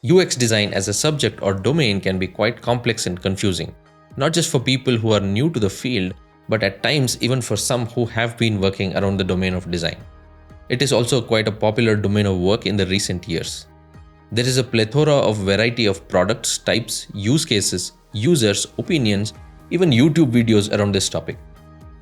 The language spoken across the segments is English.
UX design as a subject or domain can be quite complex and confusing, not just for people who are new to the field, but at times even for some who have been working around the domain of design. It is also quite a popular domain of work in the recent years. There is a plethora of variety of products, types, use cases, users, opinions, even YouTube videos around this topic.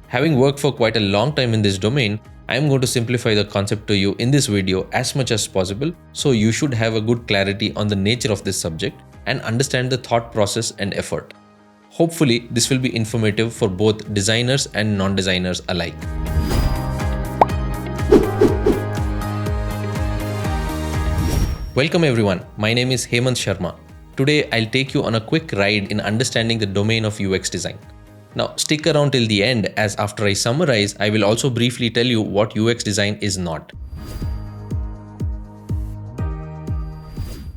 Having worked for quite a long time in this domain, I am going to simplify the concept to you in this video as much as possible, so you should have a good clarity on the nature of this subject and understand the thought process and effort. Hopefully, this will be informative for both designers and non-designers alike. Welcome everyone, my name is Hemant Sharma. Today I'll take you on a quick ride in understanding the domain of UX design. Now stick around till the end, as after I summarize, I will also briefly tell you what UX design is not.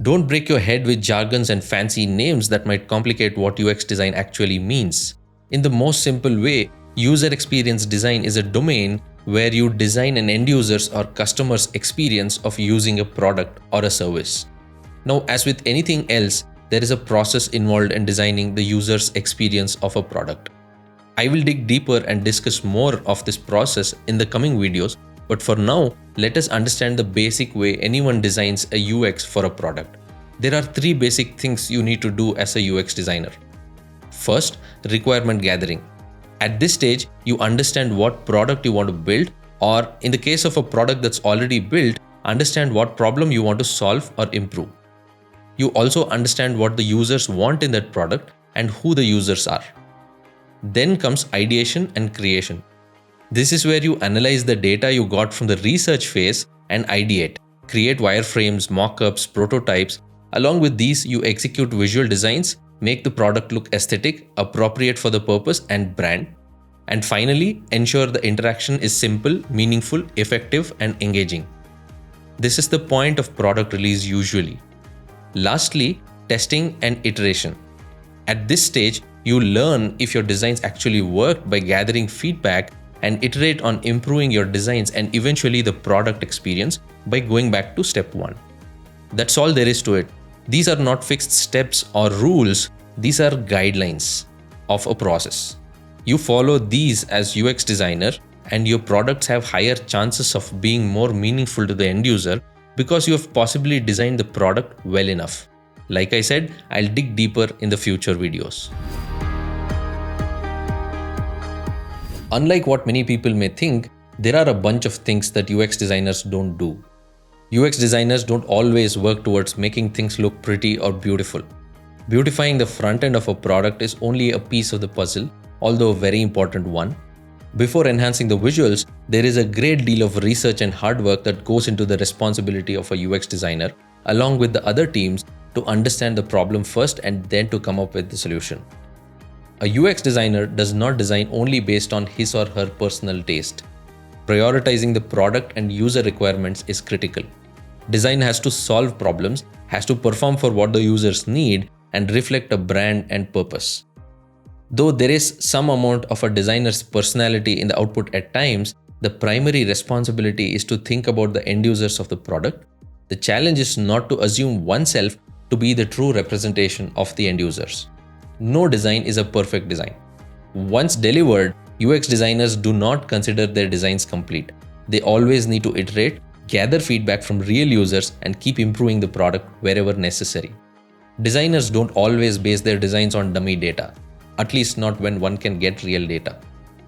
Don't break your head with jargons and fancy names that might complicate what UX design actually means. In the most simple way, user experience design is a domain where you design an end user's or customer's experience of using a product or a service. Now, as with anything else, there is a process involved in designing the user's experience of a product. I will dig deeper and discuss more of this process in the coming videos, but for now, let us understand the basic way anyone designs a UX for a product. There are three basic things you need to do as a UX designer. First, requirement gathering. At this stage, you understand what product you want to build, or in the case of a product that's already built, understand what problem you want to solve or improve. You also understand what the users want in that product and who the users are. Then comes ideation and creation. This is where you analyze the data you got from the research phase and ideate, create wireframes, mockups, prototypes. Along with these, you execute visual designs, make the product look aesthetic, appropriate for the purpose and brand. And finally, ensure the interaction is simple, meaningful, effective, and engaging. This is the point of product release usually. Lastly, testing and iteration. At this stage, you learn if your designs actually worked by gathering feedback and iterate on improving your designs and eventually the product experience by going back to step 1. That's all there is to it. These are not fixed steps or rules, these are guidelines of a process. You follow these as UX designer and your products have higher chances of being more meaningful to the end user because you have possibly designed the product well enough. Like I said, I'll dig deeper in the future videos. Unlike what many people may think, there are a bunch of things that UX designers don't do. UX designers don't always work towards making things look pretty or beautiful. Beautifying the front end of a product is only a piece of the puzzle, although a very important one. Before enhancing the visuals, there is a great deal of research and hard work that goes into the responsibility of a UX designer, along with the other teams, to understand the problem first and then to come up with the solution. A UX designer does not design only based on his or her personal taste. Prioritizing the product and user requirements is critical. Design has to solve problems, has to perform for what the users need, and reflect a brand and purpose. Though there is some amount of a designer's personality in the output at times, the primary responsibility is to think about the end users of the product. The challenge is not to assume oneself to be the true representation of the end users. No design is a perfect design. Once delivered, UX designers do not consider their designs complete. They always need to iterate, gather feedback from real users, and keep improving the product wherever necessary. Designers don't always base their designs on dummy data, at least not when one can get real data.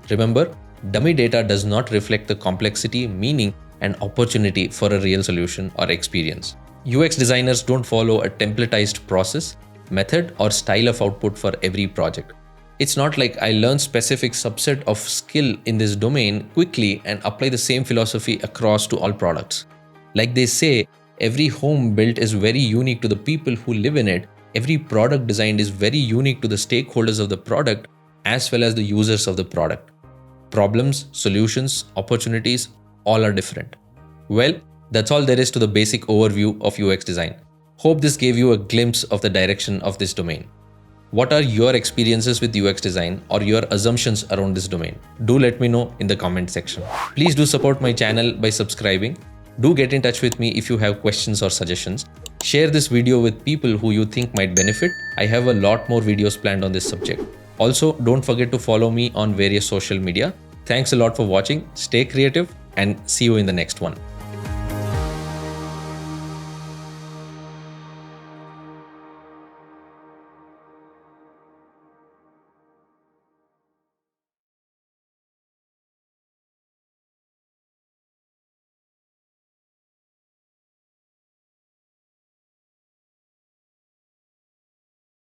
Remember, dummy data does not reflect the complexity, meaning, and opportunity for a real solution or experience. UX designers don't follow a templatized process, method, or style of output for every project. It's not like I learn specific subset of skill in this domain quickly and apply the same philosophy across to all products. Like they say, every home built is very unique to the people who live in it. Every product designed is very unique to the stakeholders of the product as well as the users of the product. Problems, solutions, opportunities, all are different. Well, that's all there is to the basic overview of UX design. Hope this gave you a glimpse of the direction of this domain. What are your experiences with UX design or your assumptions around this domain? Do let me know in the comment section. Please do support my channel by subscribing. Do get in touch with me if you have questions or suggestions. Share this video with people who you think might benefit. I have a lot more videos planned on this subject. Also, don't forget to follow me on various social media. Thanks a lot for watching. Stay creative and see you in the next one.